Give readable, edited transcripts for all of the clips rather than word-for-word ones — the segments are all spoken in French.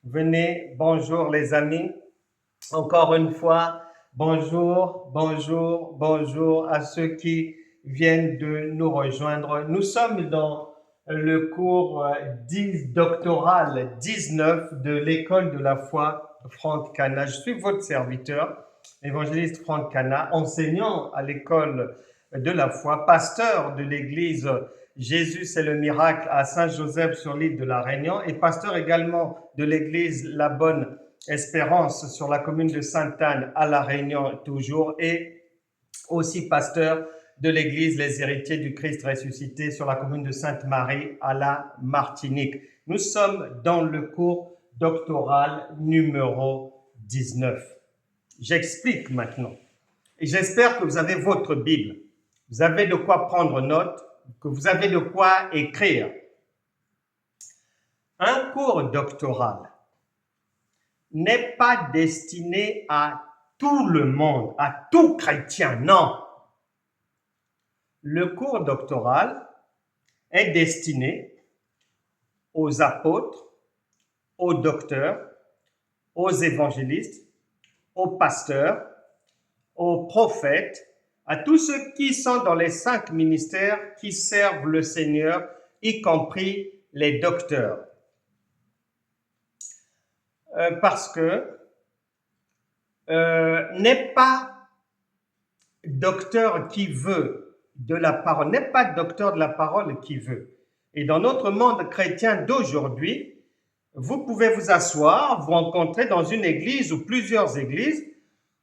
Venez, bonjour les amis. Encore une fois, bonjour à ceux qui viennent de nous rejoindre. Nous sommes dans le cours 10 doctoral 19 de l'école de la foi Franck Cana. Je suis votre serviteur, évangéliste Franck Cana, enseignant à l'école de la foi, pasteur de l'église Jésus c'est le miracle à Saint-Joseph sur l'île de la Réunion et pasteur également de l'église La Bonne Espérance sur la commune de Sainte-Anne à La Réunion toujours et aussi pasteur de l'église Les Héritiers du Christ ressuscité sur la commune de Sainte-Marie à la Martinique. Nous sommes dans le cours doctoral numéro 19. J'explique maintenant. Et j'espère que vous avez votre Bible. Vous avez de quoi prendre note, que vous avez de quoi écrire. Un cours doctoral n'est pas destiné à tout le monde, à tout chrétien, non. Le cours doctoral est destiné aux apôtres, aux docteurs, aux évangélistes, aux pasteurs, aux prophètes, à tous ceux qui sont dans les 5 ministères qui servent le Seigneur, y compris les docteurs. Parce que n'est pas docteur qui veut de la parole, n'est pas docteur de la parole qui veut. Et dans notre monde chrétien d'aujourd'hui, vous pouvez vous asseoir, vous rencontrer dans une église ou plusieurs églises,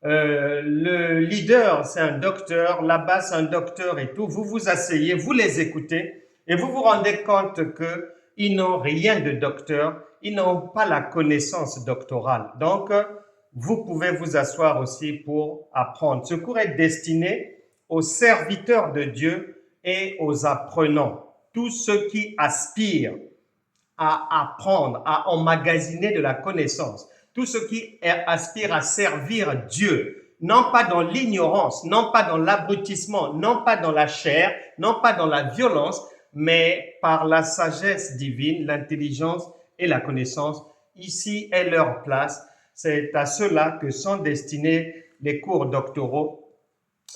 le leader c'est un docteur, là-bas c'est un docteur et tout, vous vous asseyez, vous les écoutez et vous vous rendez compte qu'ils n'ont rien de docteur, ils n'ont pas la connaissance doctorale. Donc, vous pouvez vous asseoir aussi pour apprendre. Ce cours est destiné aux serviteurs de Dieu et aux apprenants, tous ceux qui aspirent à apprendre, à emmagasiner de la connaissance, tous ceux qui aspirent à servir Dieu, non pas dans l'ignorance, non pas dans l'abrutissement, non pas dans la chair, non pas dans la violence, mais par la sagesse divine, l'intelligence et la connaissance. Ici est leur place. C'est à cela que sont destinés les cours doctoraux,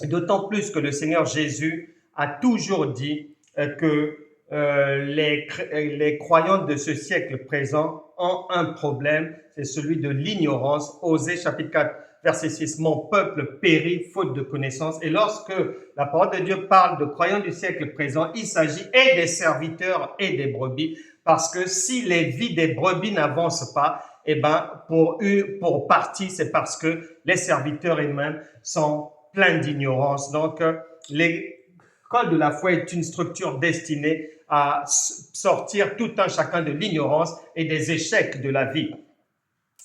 d'autant plus que le Seigneur Jésus a toujours dit que les croyants de ce siècle présent ont un problème, c'est celui de l'ignorance. Osée chapitre 4, verset 6, mon peuple périt faute de connaissance. Et lorsque la parole de Dieu parle de croyants du siècle présent, il s'agit et des serviteurs et des brebis, parce que si les vies des brebis n'avancent pas, eh ben, pour partie, c'est parce que les serviteurs eux-mêmes sont pleins d'ignorance. Donc, l'école de la foi est une structure destinée à sortir tout un chacun de l'ignorance et des échecs de la vie.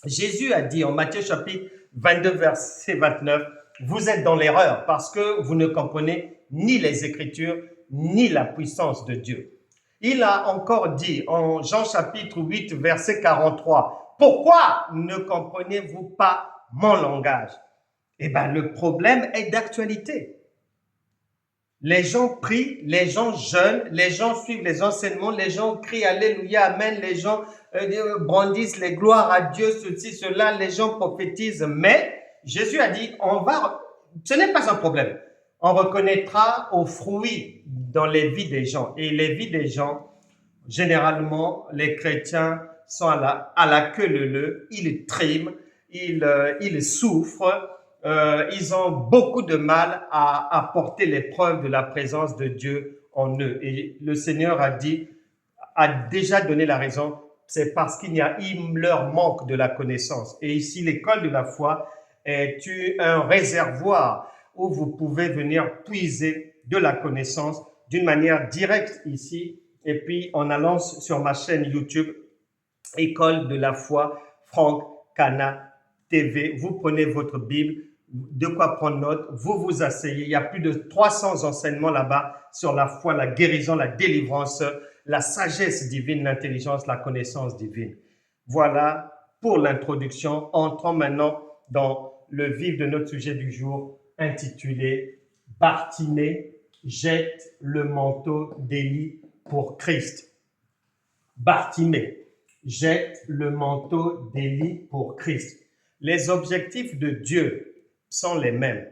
Jésus a dit en Matthieu chapitre 22, verset 29, vous êtes dans l'erreur parce que vous ne comprenez ni les Écritures, ni la puissance de Dieu. Il a encore dit en Jean chapitre 8, verset 43, pourquoi ne comprenez-vous pas mon langage? Eh bien, le problème est d'actualité. Les gens prient, les gens jeûnent, les gens suivent les enseignements, les gens crient Alléluia, Amen, les gens brandissent les gloires à Dieu, ceci, cela, les gens prophétisent. Mais Jésus a dit, ce n'est pas un problème. On reconnaîtra aux fruits dans les vies des gens. Et les vies des gens, généralement, les chrétiens sont à la queue leu-leu, ils triment, ils souffrent, ils ont beaucoup de mal à apporter les preuves de la présence de Dieu en eux. Et le Seigneur a déjà donné la raison, c'est parce il leur manque de la connaissance. Et ici, l'école de la foi est un réservoir où vous pouvez venir puiser de la connaissance d'une manière directe ici. Et puis, en allant sur ma chaîne YouTube, École de la foi, Franck Cana TV, vous prenez votre Bible, de quoi prendre note, vous vous asseyez. Il y a plus de 300 enseignements là-bas sur la foi, la guérison, la délivrance, la sagesse divine, l'intelligence, la connaissance divine. Voilà pour l'introduction. Entrons maintenant dans le vif de notre sujet du jour intitulé « Bartimée jette le manteau d'Élie pour Christ ». Bartimée jette le manteau d'Élie pour Christ. Les objectifs de Dieu sont les mêmes.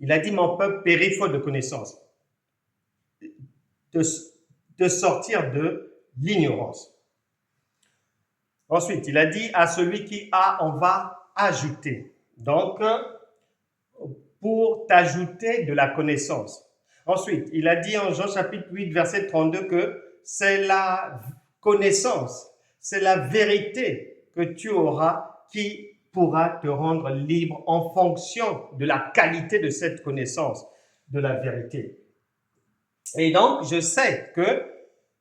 Il a dit, mon peuple périt faute de connaissance, de sortir de l'ignorance. Ensuite, il a dit, à celui qui a, on va ajouter. Donc, pour t'ajouter de la connaissance. Ensuite, il a dit en Jean chapitre 8, verset 32 que c'est la connaissance, c'est la vérité que tu auras qui pourra te rendre libre en fonction de la qualité de cette connaissance de la vérité. Et donc, je sais que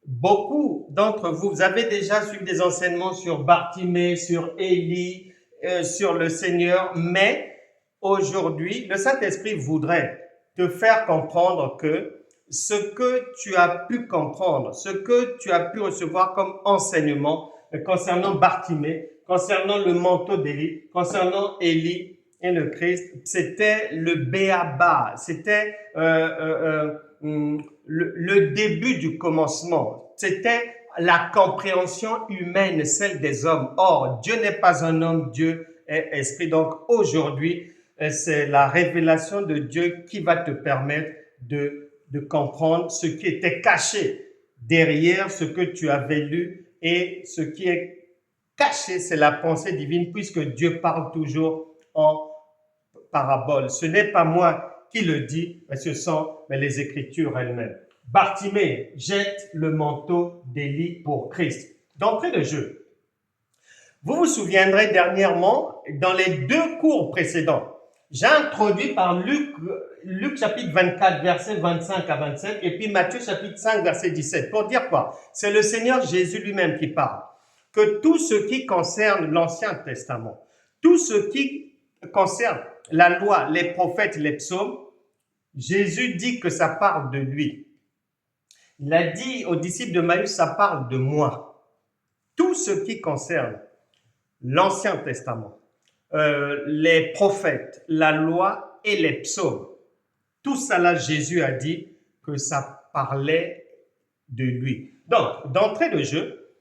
beaucoup d'entre vous, vous avez déjà suivi des enseignements sur Bartimée, sur Élie, sur le Seigneur, mais aujourd'hui, le Saint-Esprit voudrait te faire comprendre que ce que tu as pu comprendre, ce que tu as pu recevoir comme enseignement concernant Bartimée, concernant le manteau d'Élie, concernant Élie et le Christ, c'était le béaba, c'était le début du commencement, c'était la compréhension humaine, celle des hommes. Or, Dieu n'est pas un homme, Dieu est esprit. Donc aujourd'hui, c'est la révélation de Dieu qui va te permettre de comprendre ce qui était caché derrière ce que tu avais lu, et ce qui est caché, c'est la pensée divine, puisque Dieu parle toujours en parabole. Ce n'est pas moi qui le dis, mais ce sont les Écritures elles-mêmes. Bartimée jette le manteau d'Élie pour Christ. D'entrée de jeu, vous vous souviendrez dernièrement, dans les 2 cours précédents, j'ai introduit par Luc chapitre 24, verset 25 à 27, et puis Matthieu chapitre 5, verset 17. Pour dire quoi? C'est le Seigneur Jésus lui-même qui parle. Que tout ce qui concerne l'Ancien Testament, tout ce qui concerne la loi, les prophètes, les psaumes, Jésus dit que ça parle de lui. Il a dit aux disciples de Maïs, ça parle de moi. Tout ce qui concerne l'Ancien Testament, les prophètes, la loi et les psaumes, tout ça là, Jésus a dit que ça parlait de lui. Donc, d'entrée de jeu,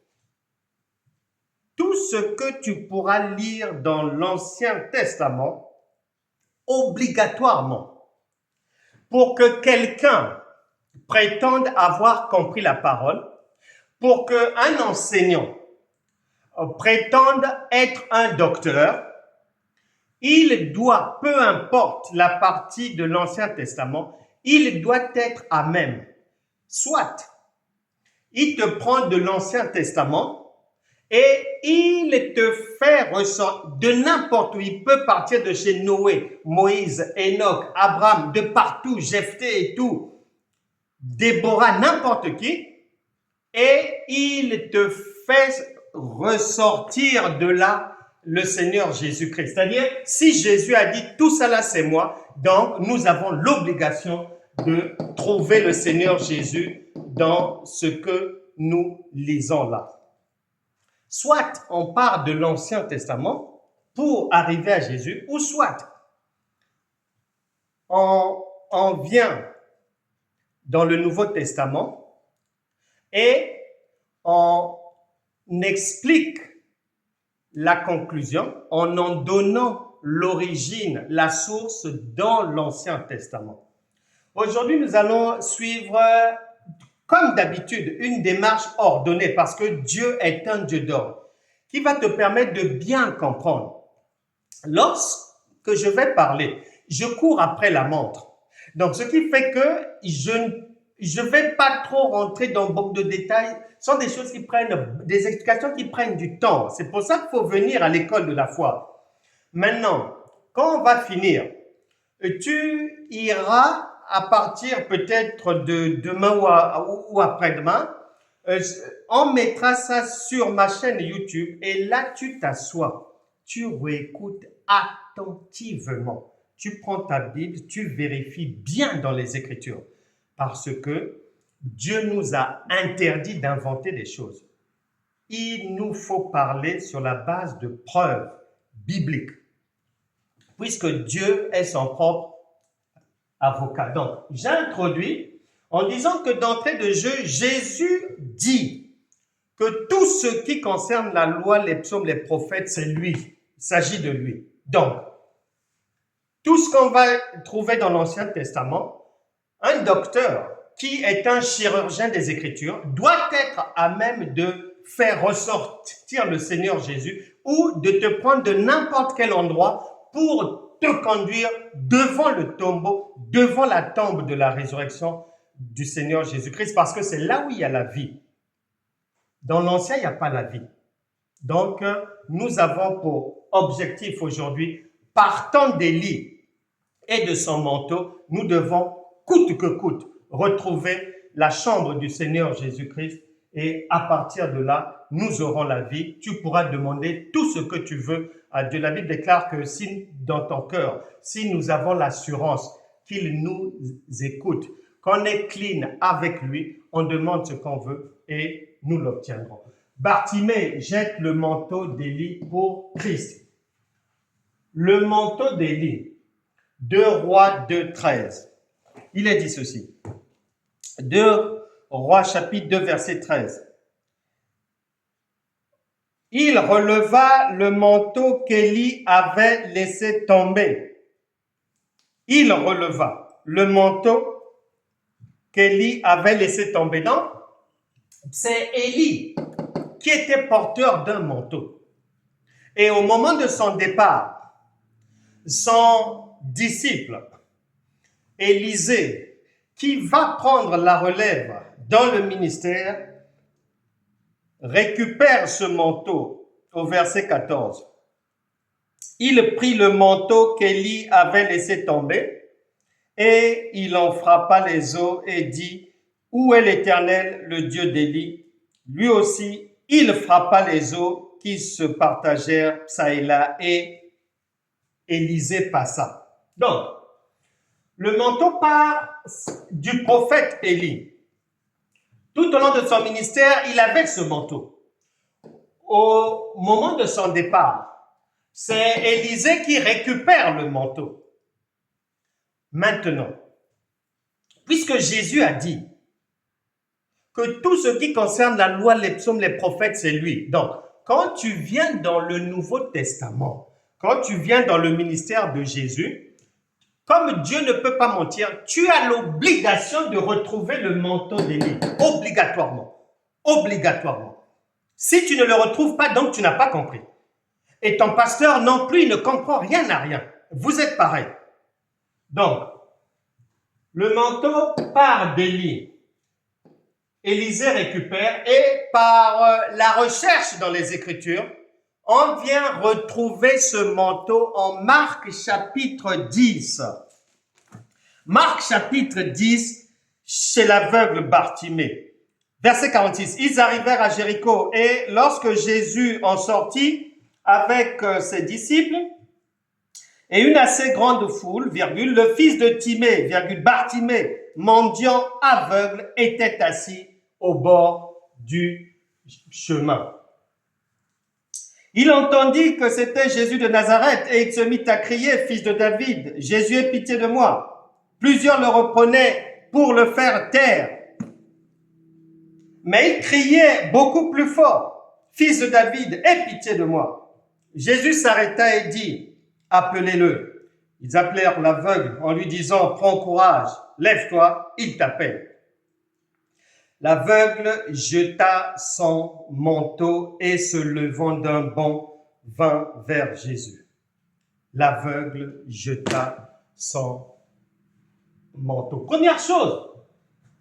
tout ce que tu pourras lire dans l'Ancien Testament, obligatoirement, pour que quelqu'un prétende avoir compris la parole, pour qu'un enseignant prétende être un docteur, il doit, peu importe la partie de l'Ancien Testament, il doit être à même. Soit, il te prend de l'Ancien Testament et il te fait ressortir de n'importe où. Il peut partir de chez Noé, Moïse, Enoch, Abraham, de partout, Jephthé et tout, Déborah, n'importe qui, et il te fait ressortir de là le Seigneur Jésus-Christ. C'est-à-dire, si Jésus a dit tout ça là c'est moi, donc nous avons l'obligation de trouver le Seigneur Jésus dans ce que nous lisons là. Soit on part de l'Ancien Testament pour arriver à Jésus, ou soit on vient dans le Nouveau Testament et on explique la conclusion en donnant l'origine, la source dans l'Ancien Testament. Aujourd'hui, nous allons suivre, comme d'habitude, une démarche ordonnée parce que Dieu est un Dieu d'ordre qui va te permettre de bien comprendre. Lorsque je vais parler, je cours après la montre. Donc, ce qui fait que je vais pas trop rentrer dans beaucoup de détails. Ce sont des choses qui prennent, des explications qui prennent du temps. C'est pour ça qu'il faut venir à l'école de la foi. Maintenant, quand on va finir, tu iras à partir peut-être de demain ou après-demain, on mettra ça sur ma chaîne YouTube et là tu t'assois, tu réécoutes attentivement. Tu prends ta Bible, tu vérifies bien dans les Écritures parce que Dieu nous a interdit d'inventer des choses. Il nous faut parler sur la base de preuves bibliques, puisque Dieu est son propre avocat. Donc, j'introduis en disant que d'entrée de jeu, Jésus dit que tout ce qui concerne la loi, les psaumes, les prophètes, c'est lui. Il s'agit de lui. Donc, tout ce qu'on va trouver dans l'Ancien Testament, un docteur qui est un chirurgien des Écritures doit être à même de faire ressortir le Seigneur Jésus ou de te prendre de n'importe quel endroit pour te conduire devant le tombeau, devant la tombe de la résurrection du Seigneur Jésus-Christ, parce que c'est là où il y a la vie. Dans l'Ancien, il n'y a pas la vie. Donc, nous avons pour objectif aujourd'hui, partant d'Élie et de son manteau, nous devons, coûte que coûte, retrouver la chambre du Seigneur Jésus-Christ et à partir de là, nous aurons la vie. Tu pourras demander tout ce que tu veux à Dieu. La Bible déclare que si dans ton cœur, si nous avons l'assurance qu'il nous écoute, qu'on est clean avec lui, on demande ce qu'on veut et nous l'obtiendrons. Bartimée jette le manteau d'Élie pour Christ. Le manteau d'Élie, 2 Rois 2,13. Il est dit ceci. 2 Rois chapitre 2 verset 13. Il releva le manteau qu'Élie avait laissé tomber. Il releva le manteau qu'Élie avait laissé tomber. Donc, c'est Élie qui était porteur d'un manteau. Et au moment de son départ, son disciple, Élisée, qui va prendre la relève dans le ministère, récupère ce manteau au verset 14. Il prit le manteau qu'Élie avait laissé tomber et il en frappa les os et dit, « Où est l'Éternel, le Dieu d'Élie ?» Lui aussi, il frappa les os qui se partagèrent ça et là et Élisée passa. Donc, le manteau part du prophète Élie. Tout au long de son ministère, il avait ce manteau. Au moment de son départ, c'est Élisée qui récupère le manteau. Maintenant, puisque Jésus a dit que tout ce qui concerne la loi, les psaumes, les prophètes, c'est lui. Donc, quand tu viens dans le Nouveau Testament, quand tu viens dans le ministère de Jésus, comme Dieu ne peut pas mentir, tu as l'obligation de retrouver le manteau d'Élie. Obligatoirement. Obligatoirement. Si tu ne le retrouves pas, donc tu n'as pas compris. Et ton pasteur non plus, il ne comprend rien à rien. Vous êtes pareil. Donc, le manteau part d'Élie. Élisée récupère et par la recherche dans les Écritures, on vient retrouver ce manteau en Marc chapitre 10. Marc chapitre 10, chez l'aveugle Bartimée. Verset 46. Ils arrivèrent à Jéricho et lorsque Jésus en sortit avec ses disciples et une assez grande foule, virgule, le fils de Timée, virgule, Bartimée, mendiant aveugle, était assis au bord du chemin. Il entendit que c'était Jésus de Nazareth et il se mit à crier, « Fils de David, Jésus, aie pitié de moi. » Plusieurs le reprenaient pour le faire taire. Mais il criait beaucoup plus fort, « Fils de David, aie pitié de moi. » Jésus s'arrêta et dit, « Appelez-le. » Ils appelèrent l'aveugle en lui disant, « Prends courage, lève-toi, il t'appelle. » L'aveugle jeta son manteau et se levant d'un bond, vint vers Jésus. L'aveugle jeta son manteau. Première chose,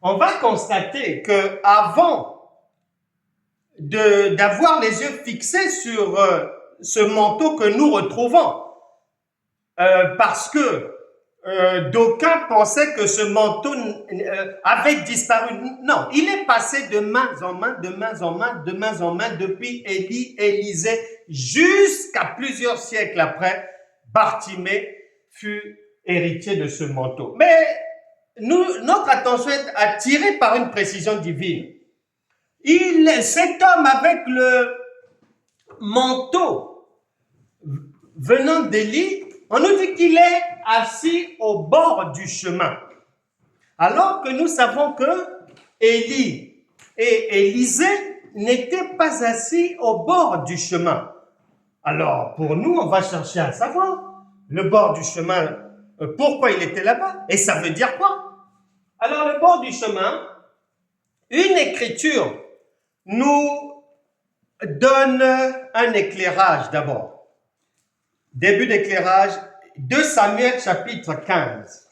on va constater que avant d'avoir les yeux fixés sur ce manteau que nous retrouvons, parce que d'aucuns pensaient que ce manteau avait disparu. Non, il est passé de main en main, de main en main, de main en main, depuis Élie, Élisée, jusqu'à plusieurs siècles après, Bartimée fut héritier de ce manteau. Mais notre attention est attirée par une précision divine. Cet homme avec le manteau venant d'Élie, on nous dit qu'il est assis au bord du chemin. Alors que nous savons que Élie et Élisée n'était pas assis au bord du chemin. Alors, pour nous, on va chercher à savoir le bord du chemin, pourquoi il était là-bas, et ça veut dire quoi? Alors, le bord du chemin, une écriture nous donne un éclairage d'abord. Début d'éclairage, 2 Samuel chapitre 15.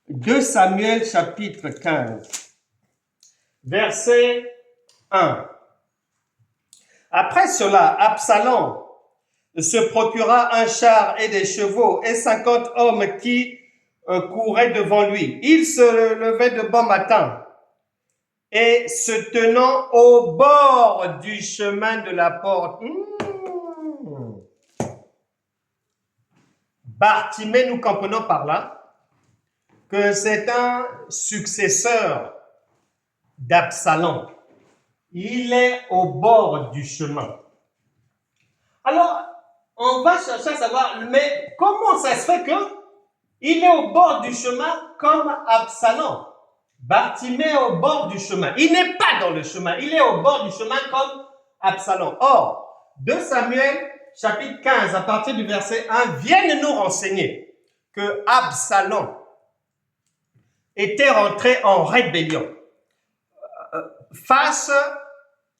2 Samuel chapitre 15, verset 1. Après cela, Absalom se procura un char et des chevaux et 50 hommes qui couraient devant lui. Il se levait de bon matin et se tenant au bord du chemin de la porte. Bartimée, nous comprenons par là que c'est un successeur d'Absalom. Il est au bord du chemin. Alors, on va chercher à savoir, mais comment ça se fait qu'il est au bord du chemin comme Absalom? Bartimée est au bord du chemin. Il n'est pas dans le chemin, il est au bord du chemin comme Absalom. Or, 2 Samuel chapitre 15, à partir du verset 1, viennent nous renseigner que Absalom était rentré en rébellion face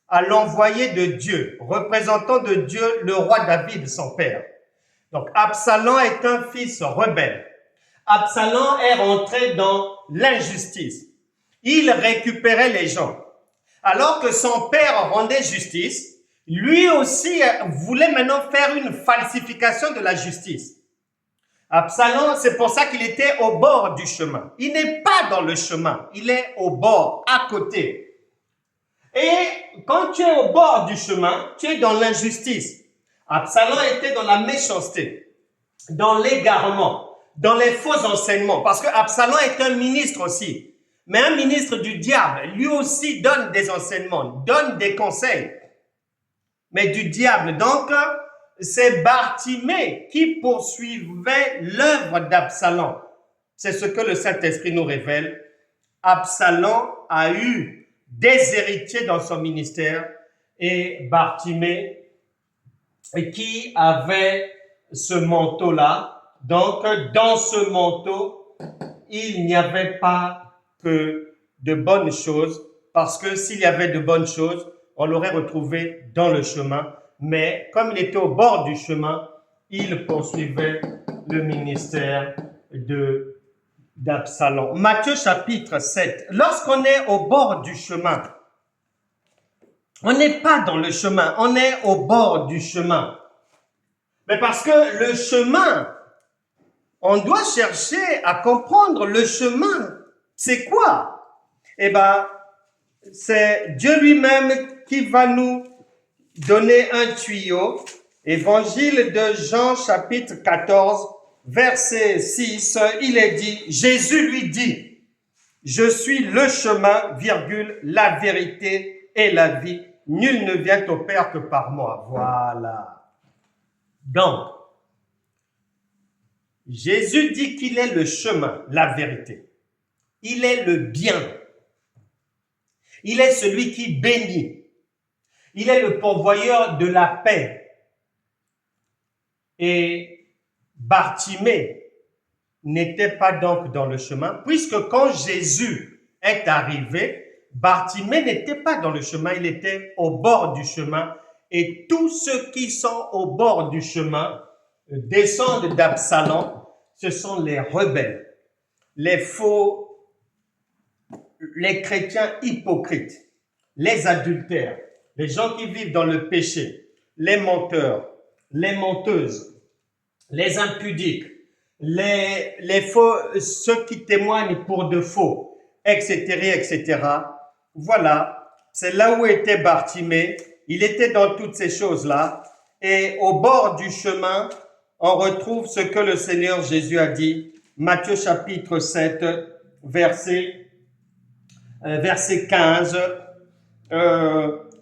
à l'envoyé de Dieu, représentant de Dieu, le roi David, son père. Donc, Absalom est un fils rebelle. Absalom est rentré dans l'injustice. Il récupérait les gens. Alors que son père rendait justice, lui aussi voulait maintenant faire une falsification de la justice. Absalom, c'est pour ça qu'il était au bord du chemin. Il n'est pas dans le chemin, il est au bord, à côté. Et quand tu es au bord du chemin, tu es dans l'injustice. Absalom était dans la méchanceté, dans l'égarement, dans les faux enseignements. Parce que Absalom est un ministre aussi. Mais un ministre du diable, lui aussi donne des enseignements, donne des conseils. Mais du diable. Donc, c'est Bartimée qui poursuivait l'œuvre d'Absalom. C'est ce que le Saint-Esprit nous révèle. Absalom a eu des héritiers dans son ministère et Bartimée qui avait ce manteau-là. Donc, dans ce manteau, il n'y avait pas que de bonnes choses, parce que s'il y avait de bonnes choses, on l'aurait retrouvé dans le chemin. Mais comme il était au bord du chemin, il poursuivait le ministère d'Absalom. Matthieu chapitre 7. Lorsqu'on est au bord du chemin, on n'est pas dans le chemin, on est au bord du chemin. Mais parce que le chemin, on doit chercher à comprendre le chemin. C'est quoi? Eh bien, c'est Dieu lui-même qui va nous donner un tuyau. Évangile de Jean chapitre 14, verset 6, il est dit, Jésus lui dit, je suis le chemin, virgule, la vérité et la vie. Nul ne vient au Père que par moi. Voilà. Donc, Jésus dit qu'il est le chemin, la vérité. Il est le bien. Il est celui qui bénit. Il est le pourvoyeur de la paix. Et Bartimée n'était pas donc dans le chemin, puisque quand Jésus est arrivé, Bartimée n'était pas dans le chemin, il était au bord du chemin. Et tous ceux qui sont au bord du chemin descendent d'Absalom, ce sont les rebelles, les faux, les chrétiens hypocrites, les adultères, les gens qui vivent dans le péché, les menteurs, les menteuses, les impudiques, les faux, ceux qui témoignent pour de faux, etc., etc. Voilà, c'est là où était Bartimée. Il était dans toutes ces choses-là. Et au bord du chemin, on retrouve ce que le Seigneur Jésus a dit. Matthieu chapitre 7, verset 15.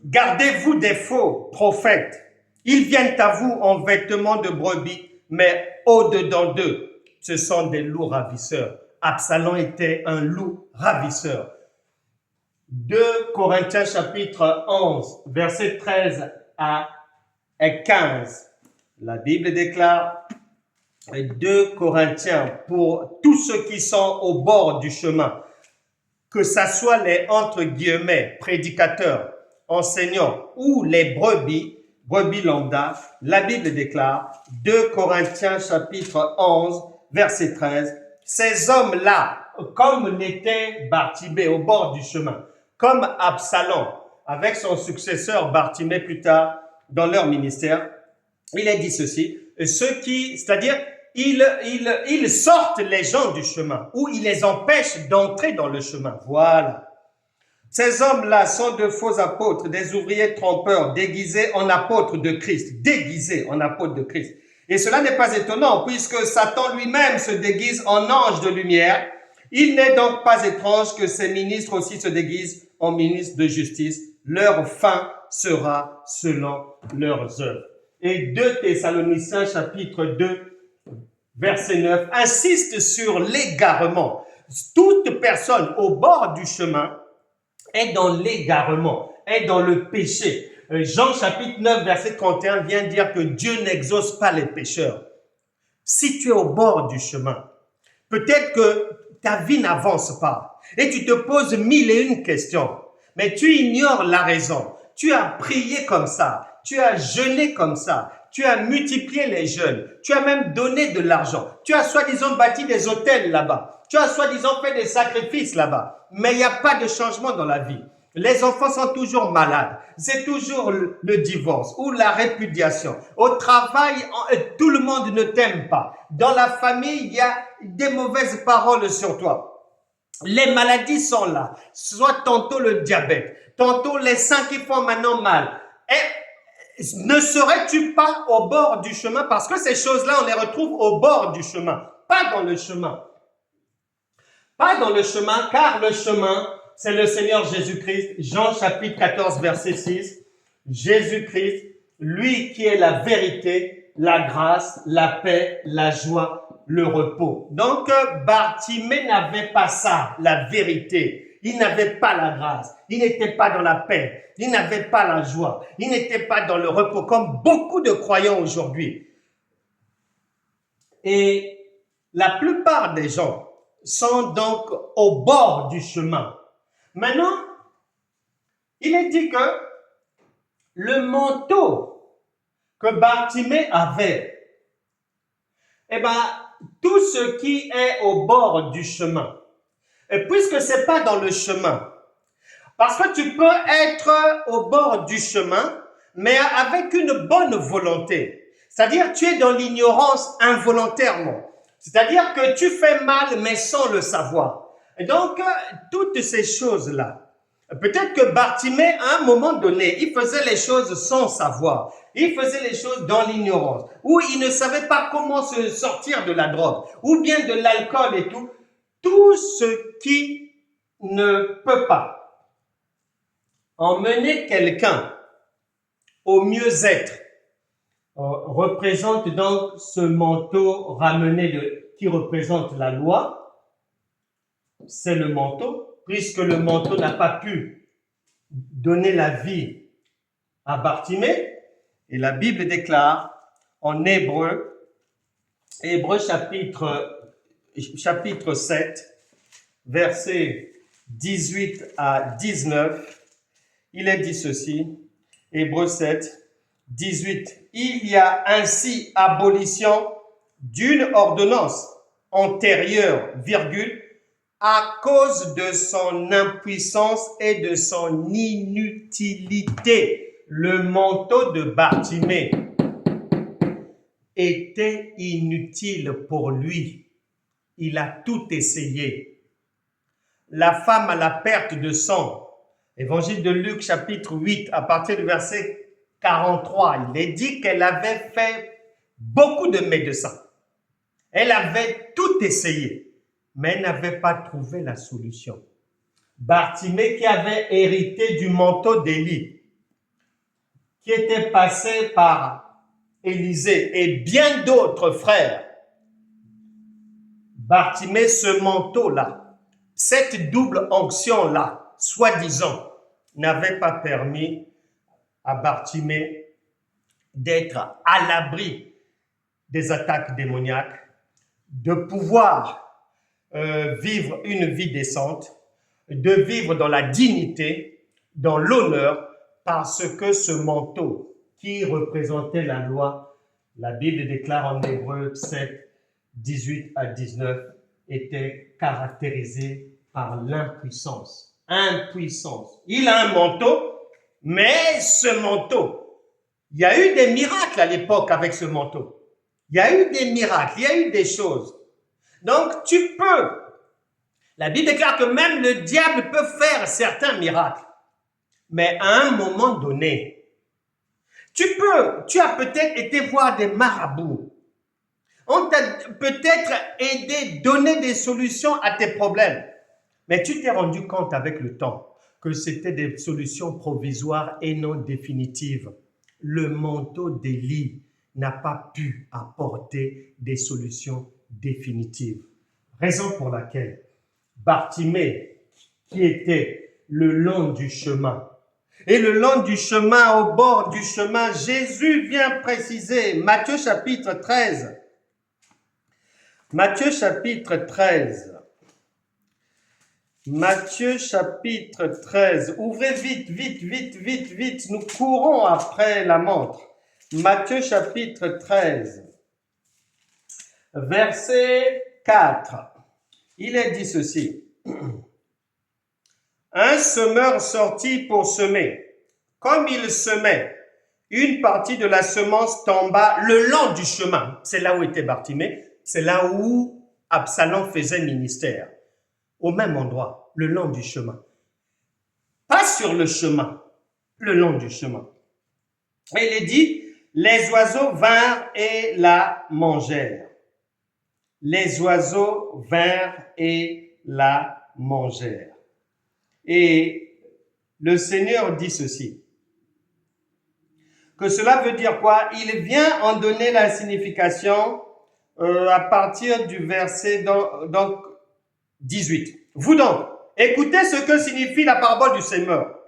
Gardez-vous des faux prophètes. Ils viennent à vous en vêtements de brebis, mais au-dedans d'eux, ce sont des loups ravisseurs. Absalom était un loup ravisseur. 2 Corinthiens chapitre 11, versets 13 à 15. La Bible déclare 2 Corinthiens pour tous ceux qui sont au bord du chemin, que ça soit les entre guillemets prédicateurs, enseignants ou les brebis lambda, la Bible déclare 2 Corinthiens chapitre 11, verset 13, ces hommes-là, comme l'était Bartimée au bord du chemin, comme Absalom avec son successeur Bartimée plus tard dans leur ministère, il est dit ceci, ceux qui, c'est-à-dire, ils sortent les gens du chemin ou ils les empêchent d'entrer dans le chemin. Voilà. Ces hommes-là sont de faux apôtres, des ouvriers trompeurs, déguisés en apôtres de Christ. Déguisés en apôtres de Christ. Et cela n'est pas étonnant, puisque Satan lui-même se déguise en ange de lumière. Il n'est donc pas étrange que ses ministres aussi se déguisent en ministres de justice. Leur fin sera selon leurs œuvres. Et 2 Thessaloniciens chapitre 2, verset 9, insiste sur l'égarement. Toute personne au bord du chemin est dans l'égarement, est dans le péché. Jean chapitre 9, verset 31 vient dire que Dieu n'exauce pas les pécheurs. Si tu es au bord du chemin, peut-être que ta vie n'avance pas et tu te poses 1001 questions, mais tu ignores la raison. Tu as prié comme ça, tu as jeûné comme ça, tu as multiplié les jeûnes, tu as même donné de l'argent, tu as soi-disant bâti des hôtels là-bas, tu as soi-disant fait des sacrifices là-bas, mais il n'y a pas de changement dans la vie. Les enfants sont toujours malades, c'est toujours le divorce ou la répudiation. Au travail, tout le monde ne t'aime pas. Dans la famille, il y a des mauvaises paroles sur toi. Les maladies sont là, soit tantôt le diabète, tantôt les seins qui font maintenant mal. Et ne serais-tu pas au bord du chemin? Parce que ces choses-là, on les retrouve au bord du chemin, pas dans le chemin. Pas dans le chemin, car le chemin, c'est le Seigneur Jésus-Christ. Jean chapitre 14, verset 6. Jésus-Christ, lui qui est la vérité, la grâce, la paix, la joie, le repos. Donc, Bartimée n'avait pas ça, la vérité. Il n'avait pas la grâce. Il n'était pas dans la paix. Il n'avait pas la joie. Il n'était pas dans le repos, comme beaucoup de croyants aujourd'hui. Et la plupart des gens sont donc au bord du chemin. Maintenant, il est dit que le manteau que Bartimée avait, eh ben, tout ce qui est au bord du chemin, et puisque c'est pas dans le chemin, parce que tu peux être au bord du chemin, mais avec une bonne volonté. C'est-à-dire, tu es dans l'ignorance involontairement. C'est-à-dire que tu fais mal, mais sans le savoir. Et donc, toutes ces choses-là, peut-être que Bartimée, à un moment donné, il faisait les choses sans savoir. Il faisait les choses dans l'ignorance. Ou il ne savait pas comment se sortir de la drogue. Ou bien de l'alcool et tout. Tout ce qui ne peut pas emmener quelqu'un au mieux-être représente donc ce manteau ramené qui représente la loi. C'est le manteau, puisque le manteau n'a pas pu donner la vie à Bartimée. Et la Bible déclare en Hébreu chapitre 7, versets 18 à 19, il est dit ceci, Hébreu 7, 18. Il y a ainsi abolition d'une ordonnance antérieure, virgule, à cause de son impuissance et de son inutilité. Le manteau de Bartimée était inutile pour lui. Il a tout essayé. La femme à la perte de sang, Évangile de Luc chapitre 8, à partir du verset 43, il est dit qu'elle avait fait beaucoup de médecins. Elle avait tout essayé, mais elle n'avait pas trouvé la solution. Bartimée, qui avait hérité du manteau d'Élie, qui était passé par Élisée et bien d'autres frères, Bartimée, ce manteau-là, cette double onction-là, soi-disant, n'avait pas permis à Bartimée d'être à l'abri des attaques démoniaques, de pouvoir vivre une vie décente, de vivre dans la dignité, dans l'honneur, parce que ce manteau qui représentait la loi, la Bible déclare en Hébreux 7, 18 à 19, était caractérisé par l'impuissance. Impuissance. Il a un manteau, mais ce manteau, il y a eu des miracles à l'époque avec ce manteau. Il y a eu des miracles, il y a eu des choses. Donc, tu peux. La Bible déclare que même le diable peut faire certains miracles. Mais à un moment donné, tu as peut-être été voir des marabouts. On t'a peut-être aidé, donné des solutions à tes problèmes. Mais tu t'es rendu compte avec le temps que c'était des solutions provisoires et non définitives. Le manteau d'Élie n'a pas pu apporter des solutions définitives. Raison pour laquelle Bartimée, qui était le long du chemin, et le long du chemin, au bord du chemin, Jésus vient préciser, Matthieu chapitre 13. Matthieu chapitre 13. Matthieu chapitre 13. Ouvrez vite, vite, vite, vite, vite. Nous courons après la montre. Matthieu chapitre 13. Verset 4. Il est dit ceci. Un semeur sortit pour semer. Comme il semait, une partie de la semence tomba le long du chemin. C'est là où était Bartimée. C'est là où Absalom faisait ministère. Au même endroit, le long du chemin. Pas sur le chemin, le long du chemin. Et il est dit, les oiseaux vinrent et la mangèrent. Les oiseaux vinrent et la mangèrent. Et le Seigneur dit ceci, que cela veut dire quoi? Il vient en donner la signification à partir du verset donc 18. Vous donc, écoutez ce que signifie la parabole du semeur.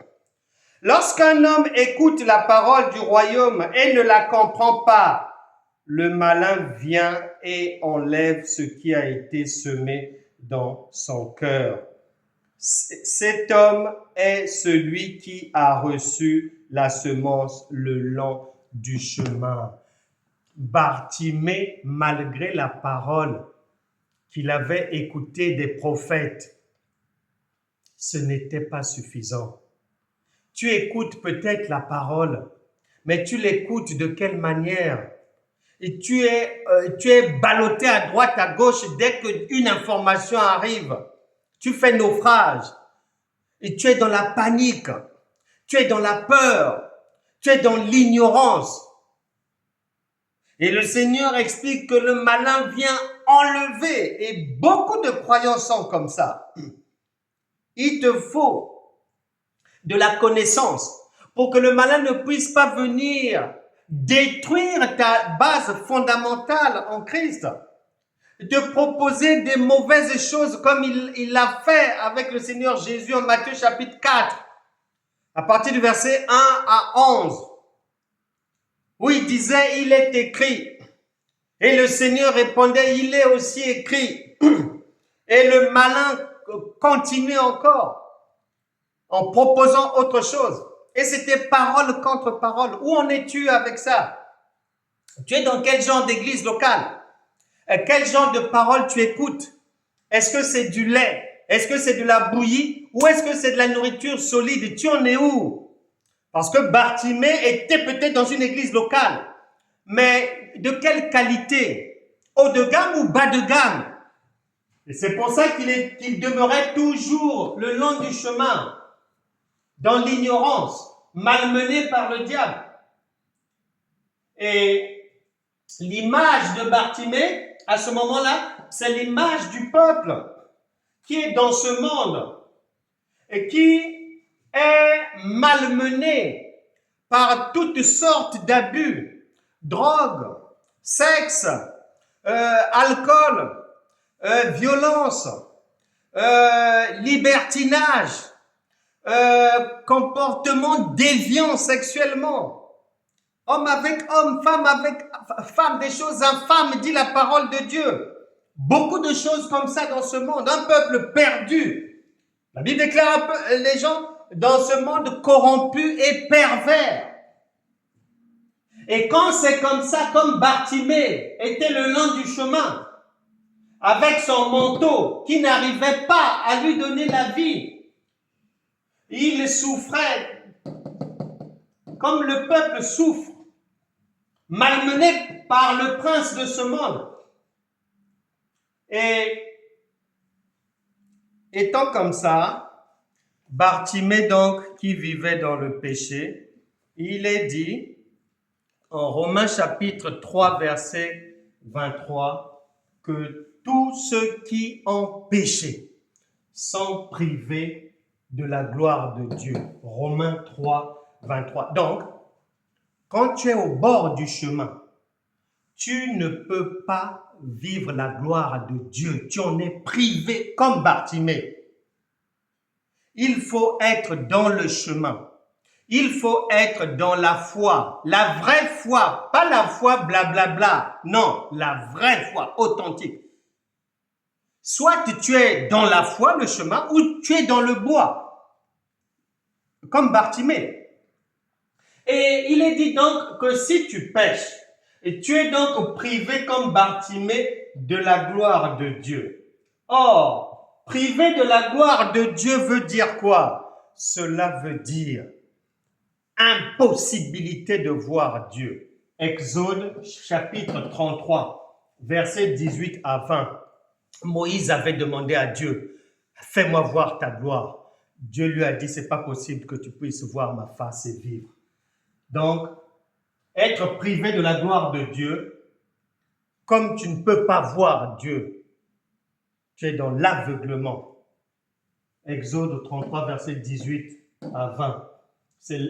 Lorsqu'un homme écoute la parole du royaume et ne la comprend pas, le malin vient et enlève ce qui a été semé dans son cœur. Cet homme est celui qui a reçu la semence le long du chemin. Bartimée, malgré la parole qu'il avait écoutée des prophètes, ce n'était pas suffisant. Tu écoutes peut-être la parole, mais tu l'écoutes de quelle manière? Et tu es ballotté à droite, à gauche, dès qu'une information arrive, tu fais naufrage. Et tu es dans la panique, tu es dans la peur, tu es dans l'ignorance. Et le Seigneur explique que le malin vient enlever, et beaucoup de croyants sont comme ça. Il te faut de la connaissance pour que le malin ne puisse pas venir détruire ta base fondamentale en Christ, te proposer des mauvaises choses comme il l'a fait avec le Seigneur Jésus en Matthieu chapitre 4, à partir du verset 1 à 11, où il disait, il est écrit. Et le Seigneur répondait, il est aussi écrit. Et le malin continuait encore en proposant autre chose. Et c'était parole contre parole. Où en es-tu avec ça? Tu es dans quel genre d'église locale? Quel genre de parole tu écoutes? Est-ce que c'est du lait? Est-ce que c'est de la bouillie? Ou est-ce que c'est de la nourriture solide? Tu en es où? Parce que Bartimée était peut-être dans une église locale. Mais de quelle qualité? Haut de gamme ou bas de gamme? Et c'est pour ça qu'il demeurait toujours le long du chemin, dans l'ignorance, malmené par le diable. Et l'image de Bartimée, à ce moment-là, c'est l'image du peuple qui est dans ce monde et qui est malmené par toutes sortes d'abus, drogue, sexe, alcool, violence, libertinage, comportement déviant sexuellement. Homme avec homme, femme avec femme, des choses infâmes, dit la parole de Dieu. Beaucoup de choses comme ça dans ce monde, un peuple perdu. La Bible déclare les gens dans ce monde corrompu et pervers. Et quand c'est comme ça, comme Bartimée était le long du chemin, avec son manteau qui n'arrivait pas à lui donner la vie, il souffrait comme le peuple souffre, malmené par le prince de ce monde. Et étant comme ça, Bartimée donc, qui vivait dans le péché, il est dit en Romains chapitre 3 verset 23 que tous ceux qui ont péché sont privés de la gloire de Dieu. Romains 3 23. Donc, quand tu es au bord du chemin, tu ne peux pas vivre la gloire de Dieu. Tu en es privé comme Bartimée. Il faut être dans le chemin. Il faut être dans la foi. La vraie foi, pas la foi blablabla. Non, la vraie foi authentique. Soit tu es dans la foi, le chemin, ou tu es dans le bois, comme Bartimée. Et il est dit donc que si tu pêches, et tu es donc privé comme Bartimée de la gloire de Dieu. Or, privé de la gloire de Dieu veut dire quoi? Cela veut dire impossibilité de voir Dieu. Exode chapitre 33, versets 18 à 20. Moïse avait demandé à Dieu, fais-moi voir ta gloire. Dieu lui a dit, c'est pas possible que tu puisses voir ma face et vivre. Donc, être privé de la gloire de Dieu, comme tu ne peux pas voir Dieu, tu es dans l'aveuglement. Exode 33, verset 18 à 20. C'est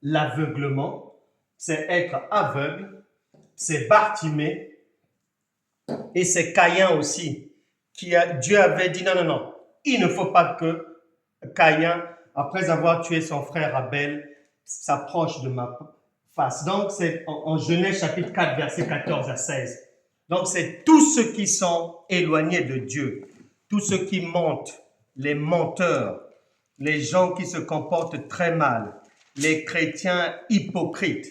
l'aveuglement, c'est être aveugle, c'est Bartimée, et c'est Caïn aussi, Dieu avait dit non, il ne faut pas que Caïn, après avoir tué son frère Abel, s'approche de ma face. Donc c'est en Genèse chapitre 4, verset 14 à 16. Donc c'est tous ceux qui sont éloignés de Dieu, tous ceux qui mentent, les menteurs, les gens qui se comportent très mal, les chrétiens hypocrites,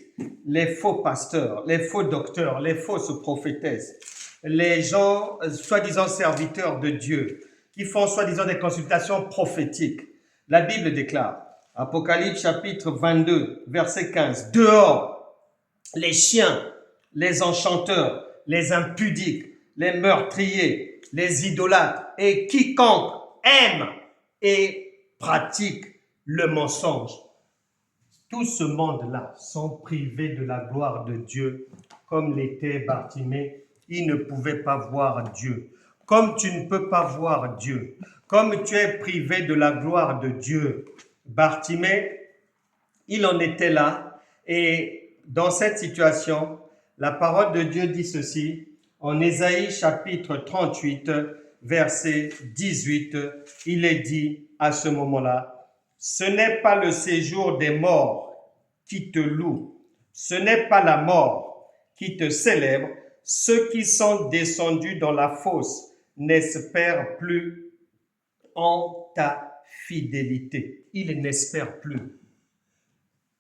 les faux pasteurs, les faux docteurs, les fausses prophétesses, les gens soi-disant serviteurs de Dieu, qui font soi-disant des consultations prophétiques. La Bible déclare, Apocalypse chapitre 22, verset 15, « Dehors, les chiens, les enchanteurs, les impudiques, les meurtriers, les idolâtres et quiconque aime et pratique le mensonge. » Tout ce monde-là sont privés de la gloire de Dieu, comme l'était Bartimée. Il ne pouvait pas voir Dieu. Comme tu ne peux pas voir Dieu, comme tu es privé de la gloire de Dieu, Bartimée, il en était là. Et dans cette situation, la parole de Dieu dit ceci, en Ésaïe chapitre 38, verset 18, il est dit à ce moment-là, « Ce n'est pas le séjour des morts qui te loue, ce n'est pas la mort qui te célèbre, ceux qui sont descendus dans la fosse n'espèrent plus en ta fidélité. » Ils n'espèrent plus.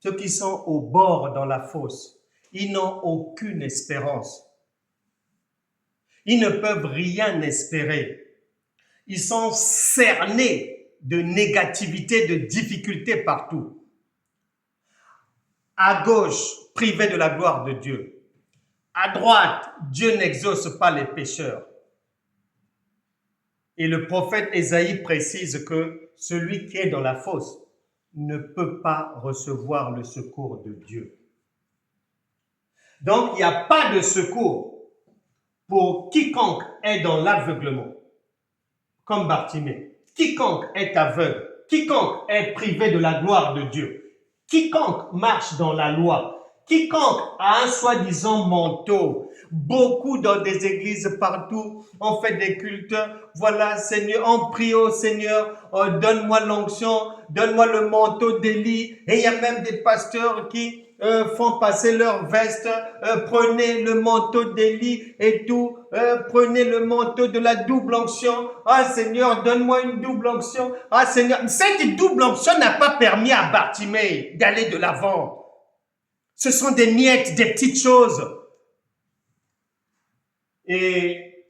Ceux qui sont au bord dans la fosse, ils n'ont aucune espérance. Ils ne peuvent rien espérer. Ils sont cernés de négativité, de difficultés partout. À gauche, privés de la gloire de Dieu. À droite, Dieu n'exauce pas les pécheurs. Et le prophète Ésaïe précise que celui qui est dans la fosse ne peut pas recevoir le secours de Dieu. Donc, il n'y a pas de secours pour quiconque est dans l'aveuglement, comme Bartimée. Quiconque est aveugle, quiconque est privé de la gloire de Dieu, quiconque marche dans la loi, Quiconque a un soi-disant manteau, beaucoup dans des églises partout, on fait des cultes, voilà Seigneur, on prie au Seigneur, oh, donne-moi l'onction, donne-moi le manteau d'Élie, et il y a même des pasteurs qui font passer leur veste, prenez le manteau d'Élie et tout, prenez le manteau de la double onction, ah Seigneur, donne-moi une double onction, ah Seigneur, cette double onction n'a pas permis à Bartimée d'aller de l'avant. Ce sont des miettes, des petites choses. Et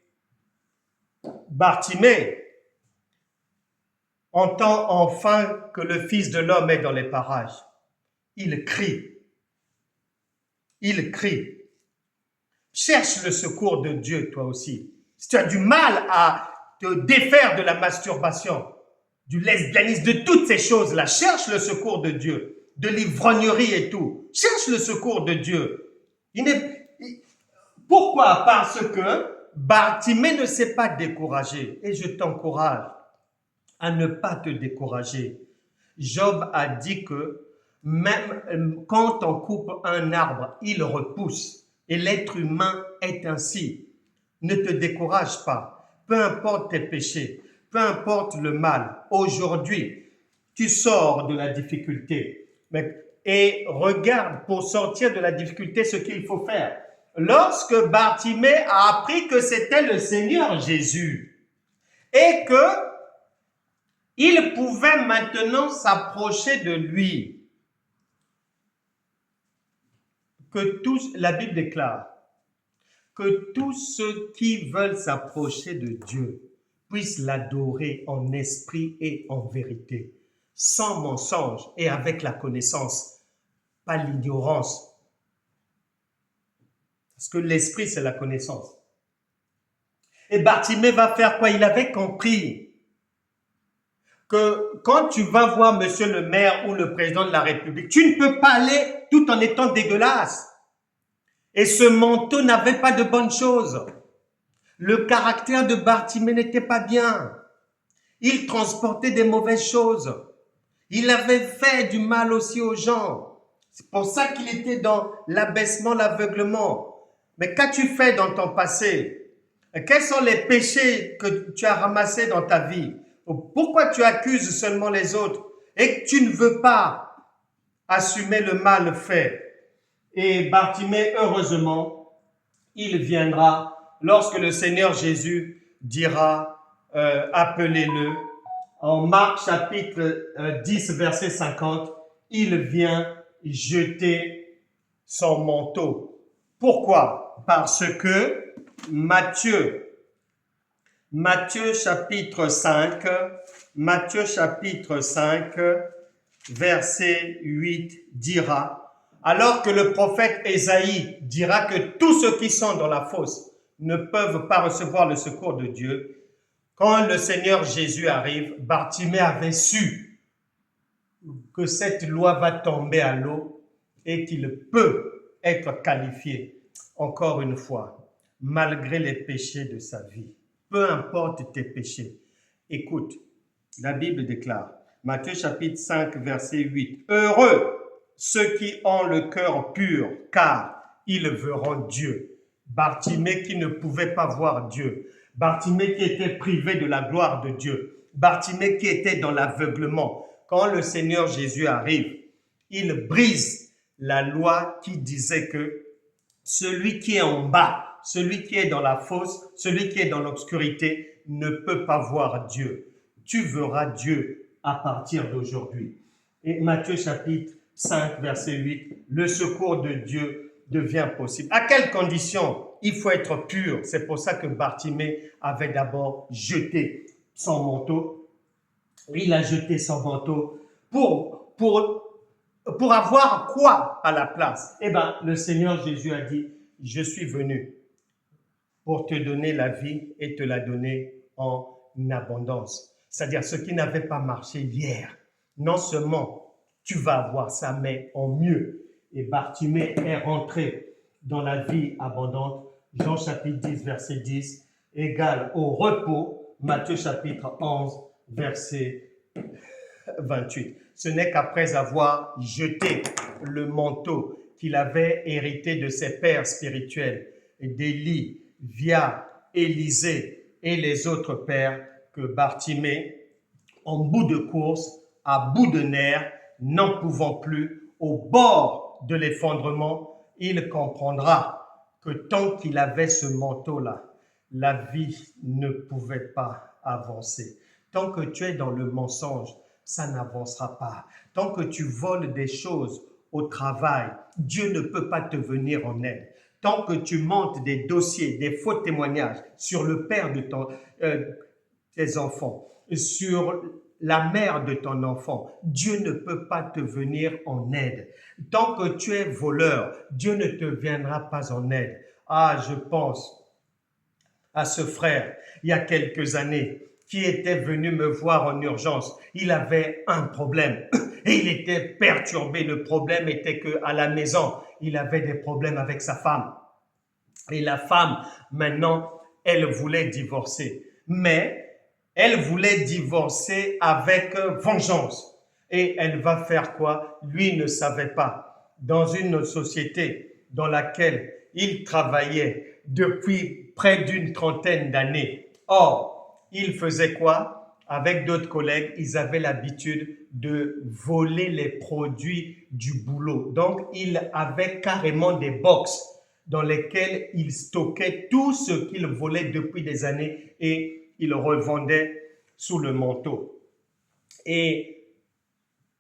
Bartimée entend enfin que le Fils de l'homme est dans les parages. Il crie. Il crie. Cherche le secours de Dieu, toi aussi. Si tu as du mal à te défaire de la masturbation, du lesbianisme, de toutes ces choses-là, cherche le secours de Dieu. De l'ivrognerie et tout. Cherche le secours de Dieu. Pourquoi? Parce que Bartimée ne s'est pas découragé. Et je t'encourage à ne pas te décourager. Job a dit que même quand on coupe un arbre, il repousse. Et l'être humain est ainsi. Ne te décourage pas. Peu importe tes péchés, peu importe le mal. Aujourd'hui, tu sors de la difficulté. Et regarde pour sortir de la difficulté ce qu'il faut faire. Lorsque Bartimée a appris que c'était le Seigneur Jésus et que il pouvait maintenant s'approcher de lui, la Bible déclare que tous ceux qui veulent s'approcher de Dieu puissent l'adorer en esprit et en vérité, sans mensonge et avec la connaissance, pas l'ignorance. Parce que l'esprit, c'est la connaissance. Et Bartimée va faire quoi? Il avait compris que quand tu vas voir monsieur le maire ou le président de la République, tu ne peux pas aller tout en étant dégueulasse. Et ce manteau n'avait pas de bonnes choses. Le caractère de Bartimée n'était pas bien. Il transportait des mauvaises choses. Il avait fait du mal aussi aux gens. C'est pour ça qu'il était dans l'abaissement, l'aveuglement. Mais qu'as-tu fait dans ton passé? Quels sont les péchés que tu as ramassés dans ta vie? Pourquoi tu accuses seulement les autres et que tu ne veux pas assumer le mal fait? Et Bartimée, heureusement, il viendra lorsque le Seigneur Jésus dira appelez-le. En Marc chapitre 10 verset 50, il vient jeter son manteau. Pourquoi? Parce que Matthieu chapitre 5, verset 8 dira, alors que le prophète Ésaïe dira que tous ceux qui sont dans la fosse ne peuvent pas recevoir le secours de Dieu, quand le Seigneur Jésus arrive, Bartimée avait su que cette loi va tomber à l'eau et qu'il peut être qualifié, encore une fois, malgré les péchés de sa vie. Peu importe tes péchés. Écoute, la Bible déclare, Matthieu chapitre 5, verset 8, « Heureux ceux qui ont le cœur pur, car ils verront Dieu. » Bartimée qui ne pouvait pas voir Dieu. Bartimée qui était privé de la gloire de Dieu. Bartimée qui était dans l'aveuglement. Quand le Seigneur Jésus arrive, il brise la loi qui disait que celui qui est en bas, celui qui est dans la fosse, celui qui est dans l'obscurité ne peut pas voir Dieu. Tu verras Dieu à partir d'aujourd'hui. Et Matthieu chapitre 5, verset 8, le secours de Dieu devient possible. À quelles conditions? Il faut être pur. C'est pour ça que Bartimée avait d'abord jeté son manteau. Il a jeté son manteau pour avoir quoi à la place? Eh bien, le Seigneur Jésus a dit, je suis venu pour te donner la vie et te la donner en abondance. C'est-à-dire, ce qui n'avait pas marché hier, non seulement tu vas avoir ça, mais en mieux. Et Bartimée est rentré dans la vie abondante. Jean chapitre 10, verset 10, égale au repos. Matthieu chapitre 11, verset 28. Ce n'est qu'après avoir jeté le manteau qu'il avait hérité de ses pères spirituels, d'Élie, via Élisée et les autres pères, que Bartimée, en bout de course, à bout de nerfs, n'en pouvant plus, au bord de l'effondrement, il comprendra que tant qu'il avait ce manteau-là, la vie ne pouvait pas avancer. Tant que tu es dans le mensonge, ça n'avancera pas. Tant que tu voles des choses au travail, Dieu ne peut pas te venir en aide. Tant que tu montes des dossiers, des faux témoignages sur le père de tes enfants, sur la mère de ton enfant, Dieu ne peut pas te venir en aide. Tant que tu es voleur, Dieu ne te viendra pas en aide. Ah, je pense à ce frère, il y a quelques années, qui était venu me voir en urgence. Il avait un problème et il était perturbé. Le problème était qu'à la maison, il avait des problèmes avec sa femme. Et la femme, maintenant, elle voulait divorcer. Mais elle voulait divorcer avec vengeance. Et elle va faire quoi? Lui ne savait pas. Dans une société dans laquelle il travaillait depuis près d'une trentaine d'années. Or, il faisait quoi? Avec d'autres collègues, ils avaient l'habitude de voler les produits du boulot. Donc, il avait carrément des box dans lesquels il stockait tout ce qu'il volait depuis des années et il revendait sous le manteau. Et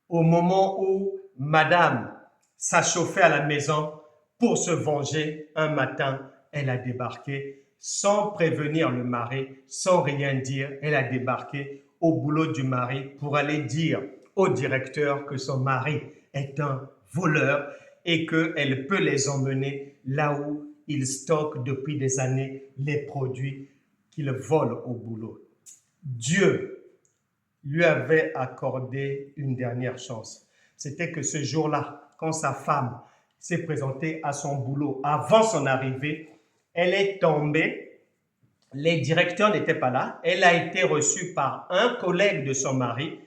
au moment où madame s'achauffait à la maison pour se venger, un matin, elle a débarqué sans prévenir le mari, sans rien dire. Elle a débarqué au boulot du mari pour aller dire au directeur que son mari est un voleur et qu'elle peut les emmener là où il stocke depuis des années les produits qu'il vole au boulot. Dieu lui avait accordé une dernière chance. C'était que ce jour-là, quand sa femme s'est présentée à son boulot avant son arrivée, elle est tombée, les directeurs n'étaient pas là, elle a été reçue par un collègue de son mari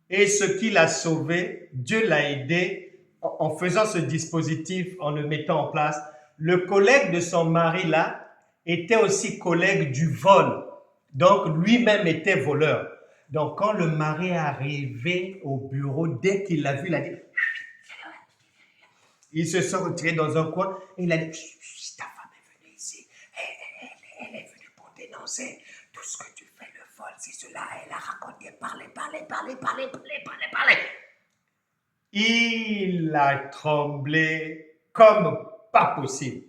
et ce qui l'a sauvée, Dieu l'a aidé en faisant ce dispositif, en le mettant en place. Le collègue de son mari là était aussi collègue du vol, donc lui-même était voleur. Donc quand le mari est arrivé au bureau, dès qu'il l'a vu, il a dit, il se sont retirés dans un coin et il a dit, ta femme est venue ici, elle est venue pour dénoncer tout ce que tu fais, le vol, c'est cela, elle a raconté, parlez. Il a tremblé comme pas possible.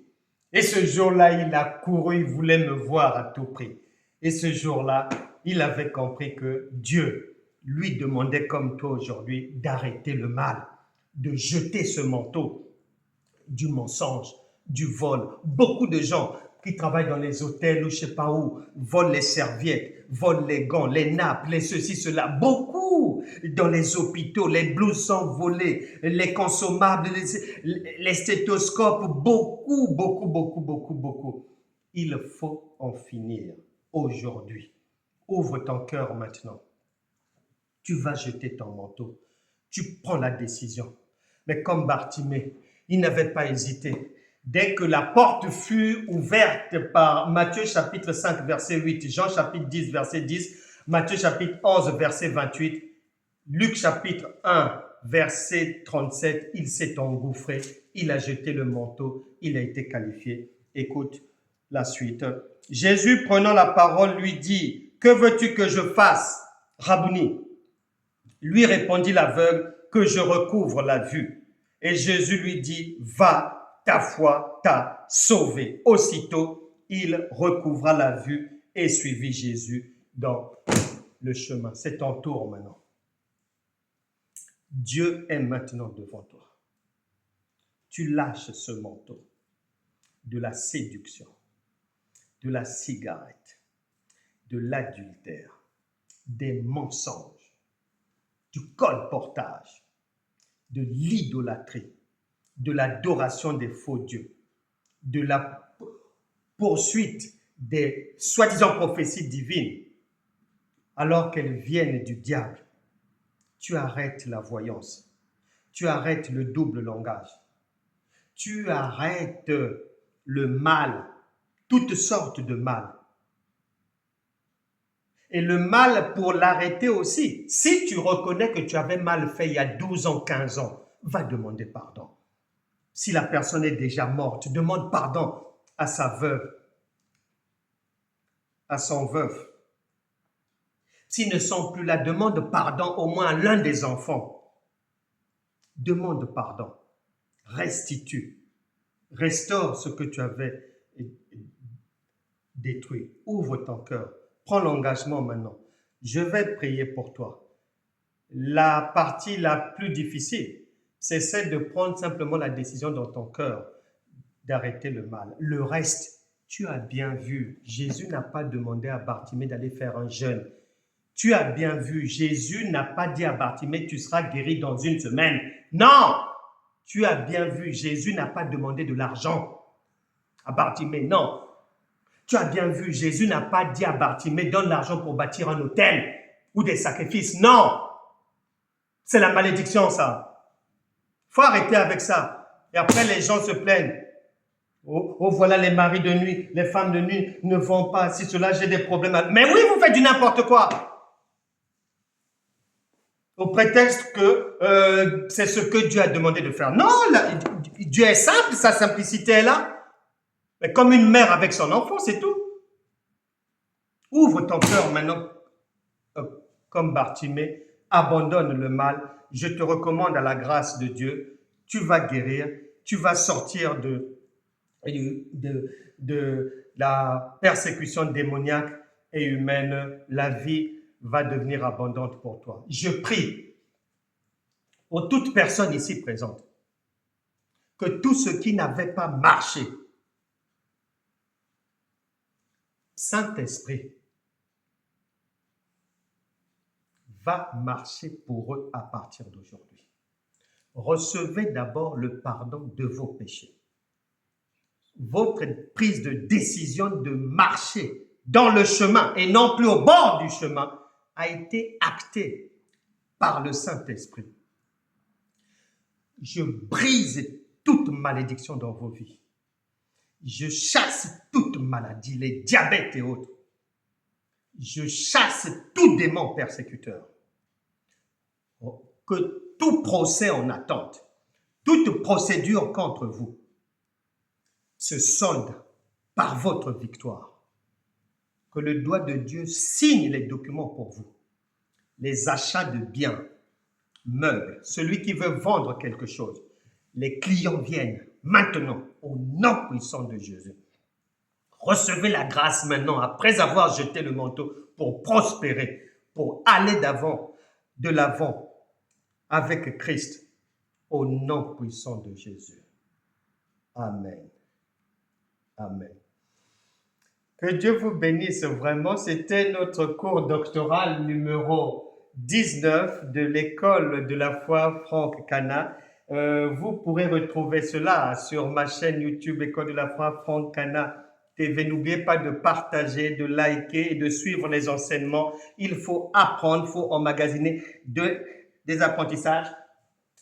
Et ce jour-là, il a couru, il voulait me voir à tout prix. Et ce jour-là, il avait compris que Dieu lui demandait comme toi aujourd'hui d'arrêter le mal, de jeter ce manteau du mensonge, du vol. Beaucoup de gens qui travaillent dans les hôtels ou je ne sais pas où, volent les serviettes, volent les gants, les nappes, les ceci, cela. Beaucoup dans les hôpitaux, les blouses sont volées, les consommables, les stéthoscopes, beaucoup. Il faut en finir aujourd'hui. Ouvre ton cœur maintenant. Tu vas jeter ton manteau. Tu prends la décision. Mais comme Bartimée, il n'avait pas hésité. Dès que la porte fut ouverte par Matthieu chapitre 5, verset 8, Jean chapitre 10, verset 10, Matthieu chapitre 11, verset 28, Luc chapitre 1, verset 37, il s'est engouffré, il a jeté le manteau, il a été qualifié. Écoute la suite. Jésus, prenant la parole, lui dit, « Que veux-tu que je fasse, Rabouni ?» Lui répondit l'aveugle, « Que je recouvre la vue. » Et Jésus lui dit, « Va, ta foi t'a sauvé. » Aussitôt, il recouvra la vue et suivit Jésus dans le chemin. C'est ton tour maintenant. Dieu est maintenant devant toi. Tu lâches ce manteau de la séduction, de la cigarette, de l'adultère, des mensonges, du colportage, de l'idolâtrie, de l'adoration des faux dieux, de la poursuite des soi-disant prophéties divines, alors qu'elles viennent du diable. Tu arrêtes la voyance. Tu arrêtes le double langage. Tu arrêtes le mal, toutes sortes de mal. Et le mal, pour l'arrêter aussi, si tu reconnais que tu avais mal fait il y a 12 ans, 15 ans, va demander pardon. Si la personne est déjà morte, demande pardon à sa veuve, à son veuf. S'ils ne sont plus là, demande pardon au moins à l'un des enfants. Demande pardon. Restitue. Restaure ce que tu avais détruit. Ouvre ton cœur. Prends l'engagement maintenant. Je vais prier pour toi. La partie la plus difficile, c'est celle de prendre simplement la décision dans ton cœur d'arrêter le mal. Le reste, tu as bien vu, Jésus n'a pas demandé à Bartimée d'aller faire un jeûne. Tu as bien vu, Jésus n'a pas dit à Bartimée, tu seras guéri dans une semaine. Non! Tu as bien vu, Jésus n'a pas demandé de l'argent à Bartimée. Non. Tu as bien vu, Jésus n'a pas dit à Bartimée, donne l'argent pour bâtir un hôtel ou des sacrifices. Non. C'est la malédiction, ça. Il faut arrêter avec ça. Et après, les gens se plaignent. Oh, voilà les maris de nuit, les femmes de nuit ne vont pas. Si cela, j'ai des problèmes. Mais oui, vous faites du n'importe quoi. Au prétexte que c'est ce que Dieu a demandé de faire. Non, Dieu est simple, sa simplicité est là. Mais comme une mère avec son enfant, c'est tout. Ouvre ton cœur maintenant, comme Bartimée, abandonne le mal. Je te recommande à la grâce de Dieu. Tu vas guérir, tu vas sortir de la persécution démoniaque et humaine. La vie va devenir abondante pour toi. Je prie pour toute personne ici présente que tout ce qui n'avait pas marché, Saint-Esprit, va marcher pour eux à partir d'aujourd'hui. Recevez d'abord le pardon de vos péchés. Votre prise de décision de marcher dans le chemin et non plus au bord du chemin a été actée par le Saint-Esprit. Je brise toute malédiction dans vos vies. Je chasse toute maladie, les diabètes et autres. Je chasse tout démon persécuteur. Que tout procès en attente, toute procédure contre vous se solde par votre victoire. Que le doigt de Dieu signe les documents pour vous. Les achats de biens, meubles, celui qui veut vendre quelque chose, les clients viennent maintenant au nom puissant de Jésus. Recevez la grâce maintenant après avoir jeté le manteau pour prospérer, pour aller de l'avant avec Christ au nom puissant de Jésus. Amen. Amen. Que Dieu vous bénisse vraiment. C'était notre cours doctoral numéro 19 de l'école de la foi Franck Cana. Vous pourrez retrouver cela sur ma chaîne YouTube École de la foi Franck Cana TV. N'oubliez pas de partager, de liker et de suivre les enseignements. Il faut apprendre, il faut emmagasiner des apprentissages.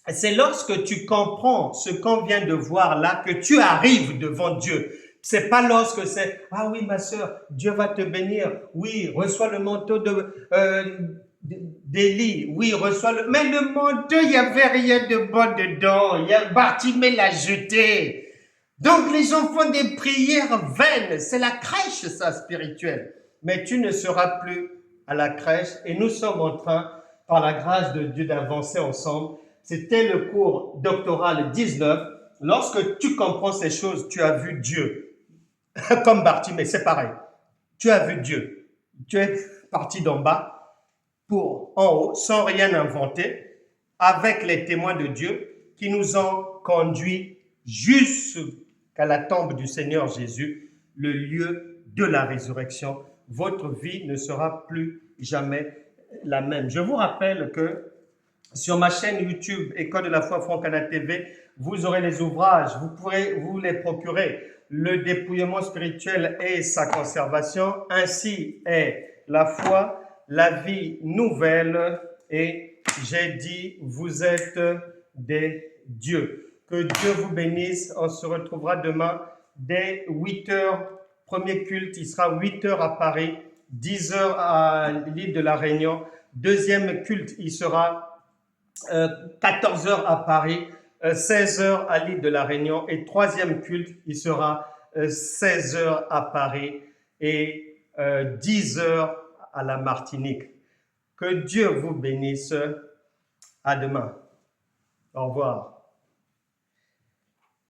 C'est lorsque tu comprends ce qu'on vient de voir là que tu arrives devant Dieu. C'est pas lorsque c'est « Ah oui, ma sœur, Dieu va te bénir. Oui, reçois le manteau d'Élie. Oui, reçois le... » Mais le manteau, il n'y avait rien de bon dedans. Bartimée l'a jeté. Donc, les gens font des prières vaines. C'est la crèche, ça, spirituelle. Mais tu ne seras plus à la crèche. Et nous sommes en train, par la grâce de Dieu, d'avancer ensemble. C'était le cours doctoral 19. Lorsque tu comprends ces choses, tu as vu Dieu. Comme Bartimée, c'est pareil. Tu as vu Dieu. Tu es parti d'en bas pour en haut, sans rien inventer, avec les témoins de Dieu qui nous ont conduits jusqu'à la tombe du Seigneur Jésus, le lieu de la résurrection. Votre vie ne sera plus jamais la même. Je vous rappelle que sur ma chaîne YouTube, École de la foi Franck Cana TV, vous aurez les ouvrages, vous pourrez vous les procurer. Le dépouillement spirituel et sa conservation, ainsi est la foi, la vie nouvelle. Et j'ai dit, vous êtes des dieux. Que Dieu vous bénisse. On se retrouvera demain dès 8 heures. Premier culte, il sera 8 heures à Paris, 10 heures à l'île de la Réunion. Deuxième culte, il sera 14 heures à Paris, 16 heures à l'île de la Réunion. Et troisième culte, il sera 16 heures à Paris et 10 heures à la Martinique. Que Dieu vous bénisse. À demain. Au revoir.